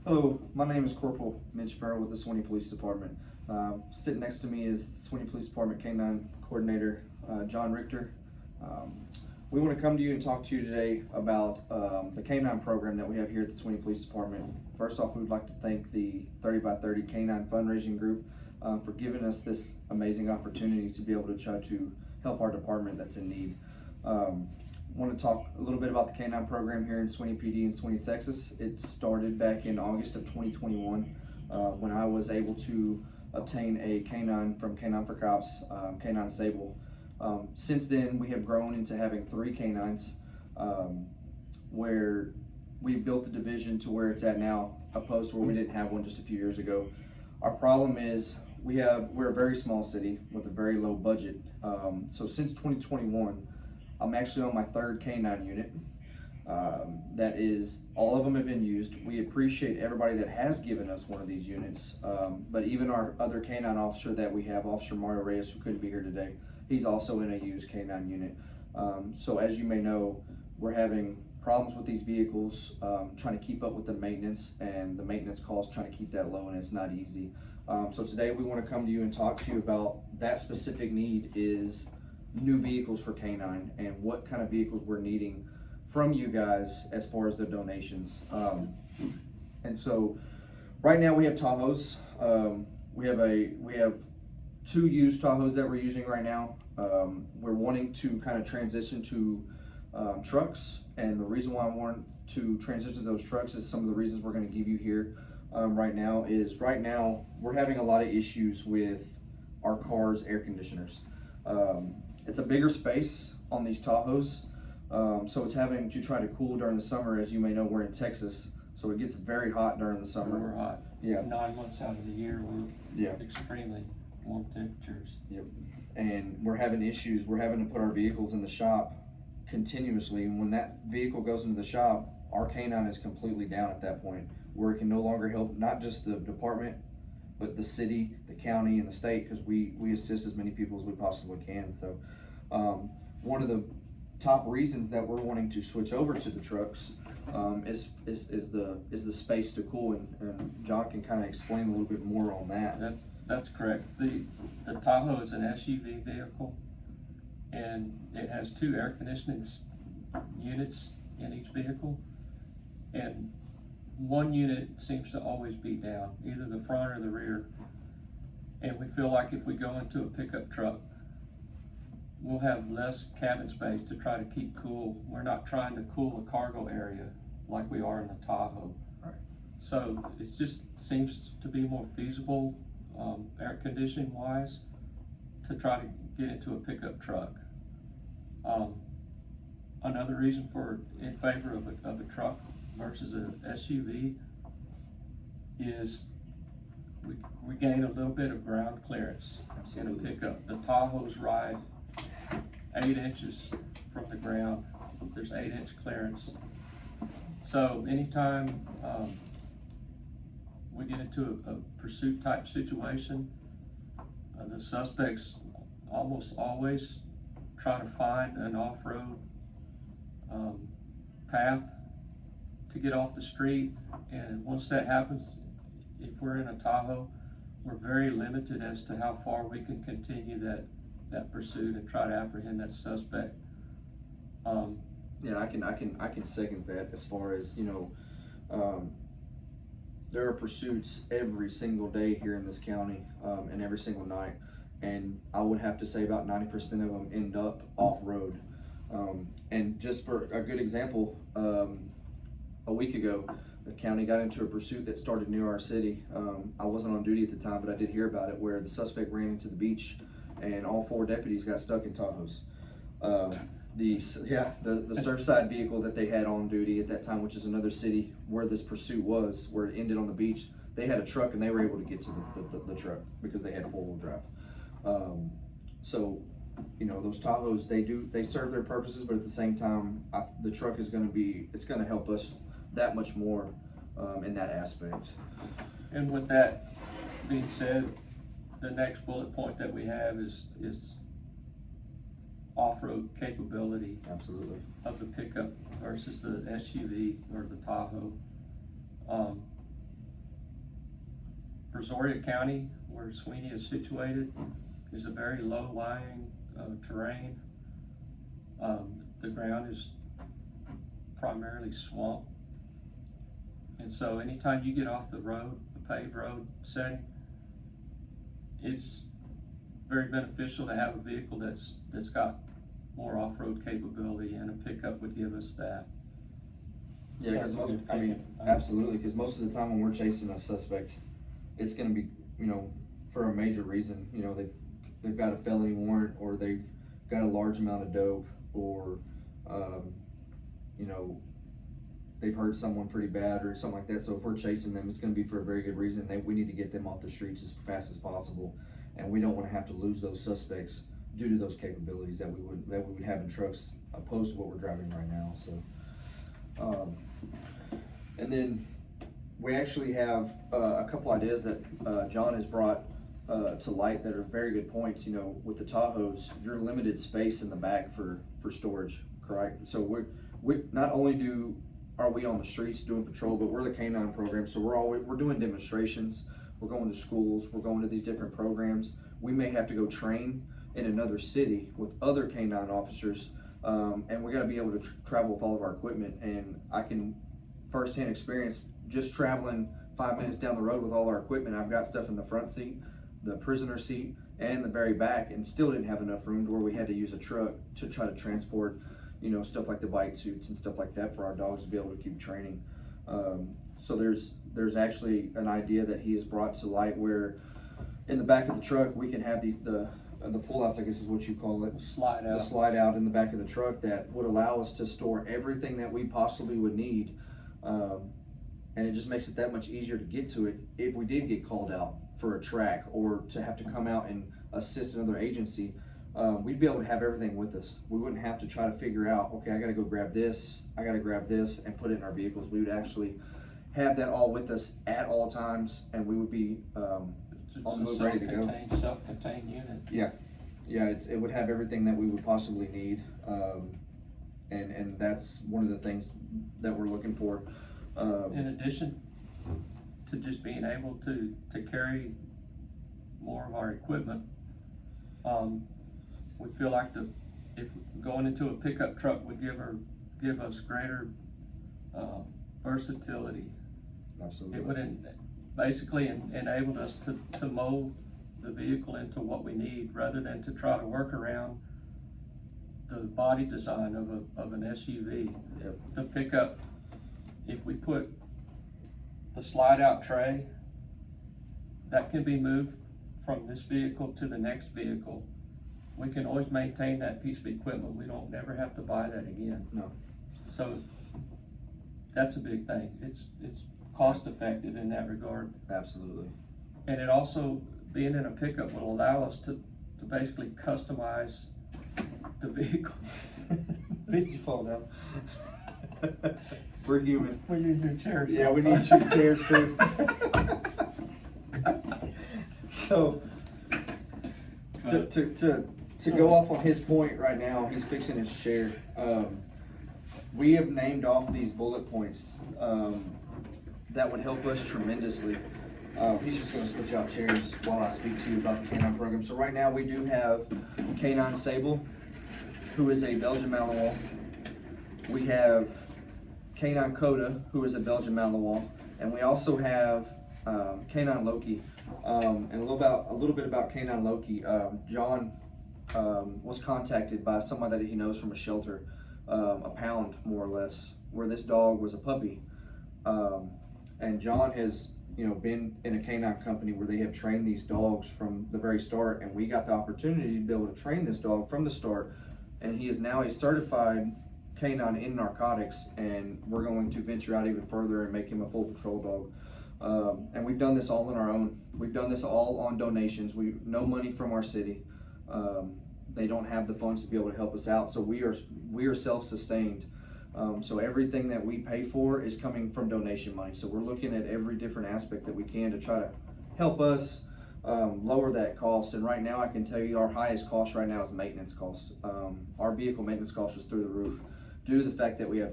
Hello, my name is Corporal Mitch Farrell with the Sweeny Police Department. Sitting next to me is the Sweeny Police Department K-9 Coordinator, John Richter. Um, we want to come to you and talk to you today about the K-9 program that we have here at the Sweeny Police Department. First off, we would like to thank the 30 by 30 K-9 fundraising group for giving us this amazing opportunity to be able to try to help our department that's in need. Want to talk a little bit about the K-9 program here in Sweeny PD in Sweeny, Texas. It started back in August of 2021 when I was able to obtain a K-9 from K-9 for Cops, K-9 Sable. Since then, we have grown into having 3 K-9s where we've built the division to where it's at now, opposed to where we didn't have one just a few years ago. Our problem is we're a very small city with a very low budget. So since 2021, I'm actually on my 3rd K-9 unit. That is, all of them have been used. We appreciate everybody that has given us one of these units, but even our other K-9 officer that we have, Officer Mario Reyes, who couldn't be here today, he's also in a used K-9 unit. So as you may know, we're having problems with these vehicles, trying to keep up with the maintenance, and the maintenance costs, trying to keep that low, and it's not easy. So today we want to come to you and talk to you about that specific need is new vehicles for K-9 and what kind of vehicles we're needing from you guys as far as the donations. And so right now we have Tahoes. We have 2 used Tahoes that we're using right now. We're wanting to kind of transition to trucks, and the reason why I want to transition to those trucks is some of the reasons we're going to give you here right now we're having a lot of issues with our cars' air conditioners. It's a bigger space on these Tahoes, so it's having to try to cool during the summer. As you may know, we're in Texas, so it gets very hot during the summer. We're hot. Yeah. 9 months out of the year, we're extremely warm temperatures. Yep. And we're having issues. We're having to put our vehicles in the shop continuously, and when that vehicle goes into the shop, our K-9 is completely down at that point, where it can no longer help not just the department, but the city, the county, and the state, because we assist as many people as we possibly can. So one of the top reasons that we're wanting to switch over to the trucks is the space to cool, and John can kind of explain a little bit more on that. That's correct. The Tahoe is an SUV vehicle, and it has 2 air conditioning units in each vehicle, and one unit seems to always be down, either the front or the rear. And we feel like if we go into a pickup truck, we'll have less cabin space to try to keep cool. We're not trying to cool a cargo area like we are in the Tahoe. Right. So it just seems to be more feasible, air conditioning wise, to try to get into a pickup truck. Another reason in favor of a truck versus an SUV is we gain a little bit of ground clearance. Absolutely. In a pickup. The Tahoes ride 8 inches from the ground. There's 8-inch clearance. So anytime we get into a pursuit type situation, the suspects almost always try to find an off-road path to get off the street, and once that happens, if we're in a Tahoe, we're very limited as to how far we can continue that pursuit and try to apprehend that suspect. Yeah, I can second that. As far as, you know, there are pursuits every single day here in this county, and every single night, and I would have to say about 90% of them end up off-road. And just for a good example, a week ago, the county got into a pursuit that started near our city. I wasn't on duty at the time, but I did hear about it, where the suspect ran into the beach and all 4 deputies got stuck in Tahoes. The Surfside vehicle that they had on duty at that time, which is another city where this pursuit was, where it ended on the beach, they had a truck and they were able to get to the truck because they had 4-wheel drive. So, you know, those Tahoes, they serve their purposes, but at the same time, the truck is going to help us that much more in that aspect. And with that being said, the next bullet point that we have is off-road capability. Absolutely. Of the pickup versus the SUV or the Tahoe. Brazoria County, where Sweeny is situated, is a very low-lying terrain. The ground is primarily swamp. And so anytime you get off the road, the paved road setting, it's very beneficial to have a vehicle that's got more off-road capability, and a pickup would give us that. Yeah, because absolutely, because most of the time when we're chasing a suspect, it's going to be, for a major reason. They've got a felony warrant, or they've got a large amount of dope, or they've hurt someone pretty bad or something like that. So if we're chasing them, it's going to be for a very good reason. We need to get them off the streets as fast as possible, and we don't want to have to lose those suspects due to those capabilities that we would have in trucks opposed to what we're driving right now. So, and then we actually have a couple ideas that John has brought to light that are very good points. With the Tahoes, you're limited space in the back for storage, correct? So we not only are we on the streets doing patrol, but we're the K9 program, so we're doing demonstrations, we're going to schools, we're going to these different programs. We may have to go train in another city with other K9 officers, and we got to be able to travel with all of our equipment. And I can firsthand experience just traveling 5 minutes down the road with all our equipment. I've got stuff in the front seat, the prisoner seat, and the very back, and still didn't have enough room to where we had to use a truck to try to transport stuff like the bite suits and stuff like that for our dogs to be able to keep training. So there's actually an idea that he has brought to light where in the back of the truck we can have the pullouts, I guess is what you call it. The slide out in the back of the truck that would allow us to store everything that we possibly would need. And it just makes it that much easier to get to it if we did get called out for a track or to have to come out and assist another agency. We'd be able to have everything with us. We wouldn't have to try to figure out, okay, I gotta go grab this, I gotta grab this, and put it in our vehicles. We would actually have that all with us at all times, and we would be on the move, ready to go. Self-contained unit. Yeah, it would have everything that we would possibly need, and that's one of the things that we're looking for. In addition to just being able to carry more of our equipment, we feel like if going into a pickup truck would give us greater versatility. Absolutely. It would basically enable us to mold the vehicle into what we need, rather than to try to work around the body design of an SUV. Yep. The pickup, if we put the slide out tray, that can be moved from this vehicle to the next vehicle. We can always maintain that piece of equipment. We don't never have to buy that again. No. So that's a big thing. It's cost effective in that regard. Absolutely. And it also, being in a pickup, will allow us to basically customize the vehicle. Did you fall down? We're human. We need new chairs. Yeah, we need new chairs too. So to go off on his point right now, he's fixing his chair. We have named off these bullet points that would help us tremendously. He's just going to switch out chairs while I speak to you about the K9 program. So right now we do have K9 Sable, who is a Belgian Malinois. We have K9 Coda, who is a Belgian Malinois, and we also have K9 Loki. And a little bit about K9 Loki. John was contacted by someone that he knows from a shelter, a pound more or less, where this dog was a puppy. And John has been in a canine company where they have trained these dogs from the very start, and we got the opportunity to be able to train this dog from the start. And he is now a certified canine in narcotics, and we're going to venture out even further and make him a full patrol dog. And we've done this all on our own. We've done this all on donations. No money from our city. They don't have the funds to be able to help us out, so we are self-sustained. So everything that we pay for is coming from donation money. So we're looking at every different aspect that we can to try to help us lower that cost. And right now I can tell you our highest cost right now is maintenance cost. Our vehicle maintenance cost is through the roof due to the fact that we have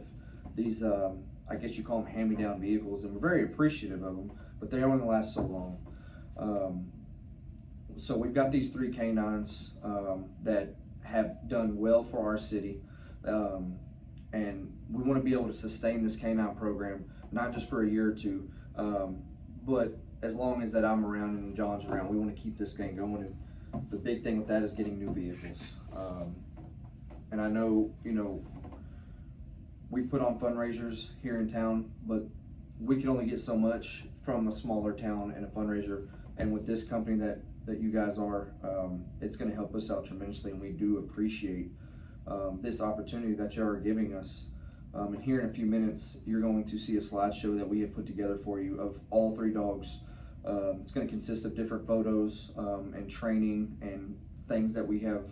these, I guess you call them hand-me-down vehicles, and we're very appreciative of them, but they only last so long. So we've got these 3 canines that have done well for our city, and we want to be able to sustain this canine program, not just for a year or two, but as long as that I'm around and John's around, we want to keep this thing going. And the big thing with that is getting new vehicles. And I know, we put on fundraisers here in town, but we can only get so much from a smaller town and a fundraiser. And with this company that you guys are, it's going to help us out tremendously, and we do appreciate this opportunity that you are giving us. And here in a few minutes, you're going to see a slideshow that we have put together for you of all 3 dogs. It's going to consist of different photos and training and things that we have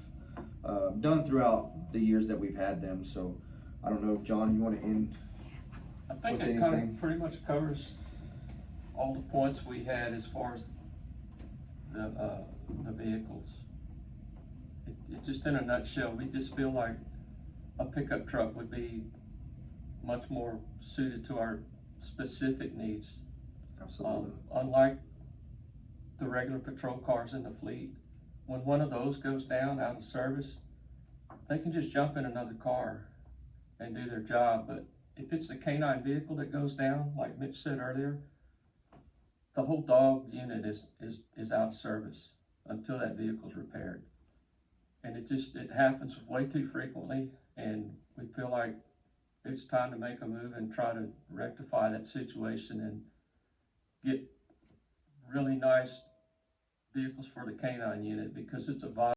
done throughout the years that we've had them. So I don't know if, John, you want to end? I think with it anything? kind of pretty much covers all the points we had as far as the vehicles. It just in a nutshell, we just feel like a pickup truck would be much more suited to our specific needs. Absolutely. Unlike the regular patrol cars in the fleet, when one of those goes down out of service, they can just jump in another car and do their job. But if it's a canine vehicle that goes down, like Mitch said earlier, the whole dog unit is out of service until that vehicle's repaired. And it happens way too frequently, and we feel like it's time to make a move and try to rectify that situation and get really nice vehicles for the canine unit, because it's a vital